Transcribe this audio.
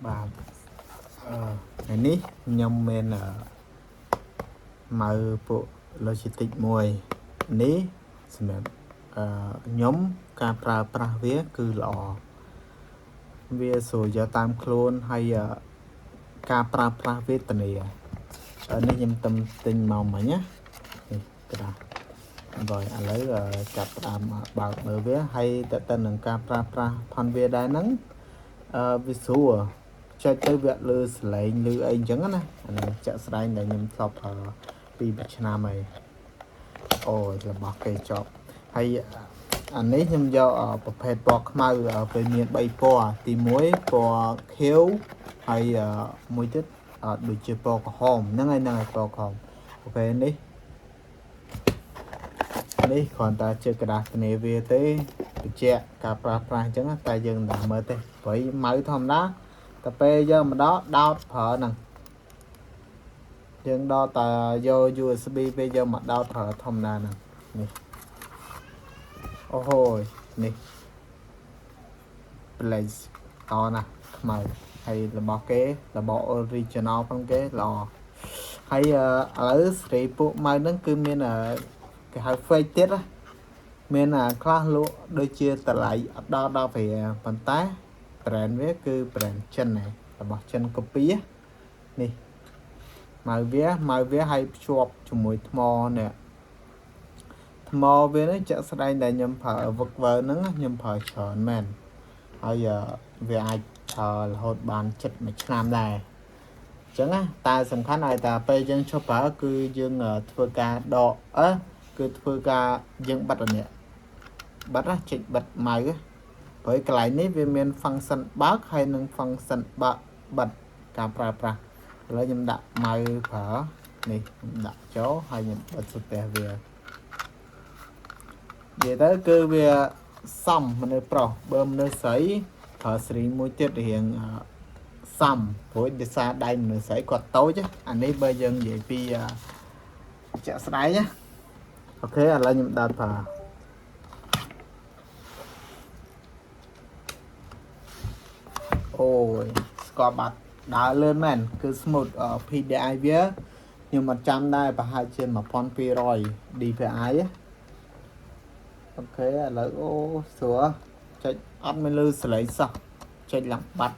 បាទថ្ងៃនេះខ្ញុំមានមកពួក logistic មួយនេះសម្រាប់ខ្ញុំការប្រើប្រាស់វាគឺល្អវាស្រួលយកតាមខ្លួនហើយការប្រើប្រាស់វេទនានេះខ្ញុំទិញមកមិញណានេះក្រាស់rồiឥឡូវចាប់ផ្ដើមបើកមើលវាហើយទៅនឹងការប្រើប្រាស់ផាន់វាដែរហ្នឹងវាស្រួលចុចទៅវាលើសលេងលើអីអញ្ចឹងណាអានេះចាក់ស្ដែងដែលខ្ញុំធ្លាប់ប្រើ2ឆ្នាំហើយអូយរបស់គេចប់ហើយអានេះខ្ញុំយកប្រភេទពណ៌ខ្មៅពេលមាន3ពណ៌ទី1ពណ៌ខៀវហើយមួយទៀតដូចជាពណ៌ក្រហមហ្នឹងហើយពណ៌ក្រហមអូខេនេះគ្រាន់តែជាក្តារធានាវាទេបញ្ជាក់ការប្រើប្រាស់អញ្ចឹងតែយើងមិនមើលទេព្រោះម៉ៅធម្មតាតែពេលយើងមកដល់ដោតប្រើហ្នឹងយើងដល់តែយក USB ពេលយើងមកដោតប្រើធម្មតាហ្នឹងនេះអូហូយនេះ place តណាខ្មៅហើយរបស់គេរបស់ original ផងគេល្អហើយឥឡូវសេរីពួកម៉ៅហ្នឹងគឺមានគេហៅ fake ទៀតណាមានខ្លះលក់ដូចជាតម្លៃអត់ដល់10រៀលប៉ុន្តែ brand វាគឺ brand ចិនហ្នឹងរបស់ចិន copy នេះម៉ៅវាឲ្យភ្ជាប់ជាមួយថ្មនេះថ្មវានេះចាក់ស្ដែងដែលខ្ញុំប្រើវឹកវើហ្នឹងខ្ញុំប្រើច្រើនមែនហើយវាអាចប្រើរហូតបាន7 ឆ្នាំដែរអញ្ចឹងណាតែសំខាន់ឲ្យតែពេលយើងឈប់ប្រើគឺយើងធ្វើការដកគឺធ្វើការយើងបិទអានេះបិទចុចបិទម៉ៅព្រោះកន្លែងនេះវាមាន function បើកហើយនិង function បើកបិទការប្រើប្រាស់ឥឡូវខ្ញុំដាក់ម៉ៅប្រើនេះខ្ញុំដាក់ចូលហើយខ្ញុំបិទស្ទះវានិយាយទៅគឺវាសមមនុស្សប្រុសបើមនុស្សស្រីប្រើស្រីមួយទៀតរៀងសមព្រោះដោយសារដៃមនុស្សស្រីគាត់តូចអានេះបើយើងនិយាយពីចាក់ស្ដែងណាអូខេឥឡូវខ្ញុំដើរប្រើអូយស្គាល់បាត់ដើរលឿនមែនគឺ smooth PDI វាខ្ញុំអត់ចាំដែរប្រហែលជា1200 DPI អូខេឥឡូវអូស្រួលចុចអត់មានលឺសលេងសោះចុចឡើងបាត់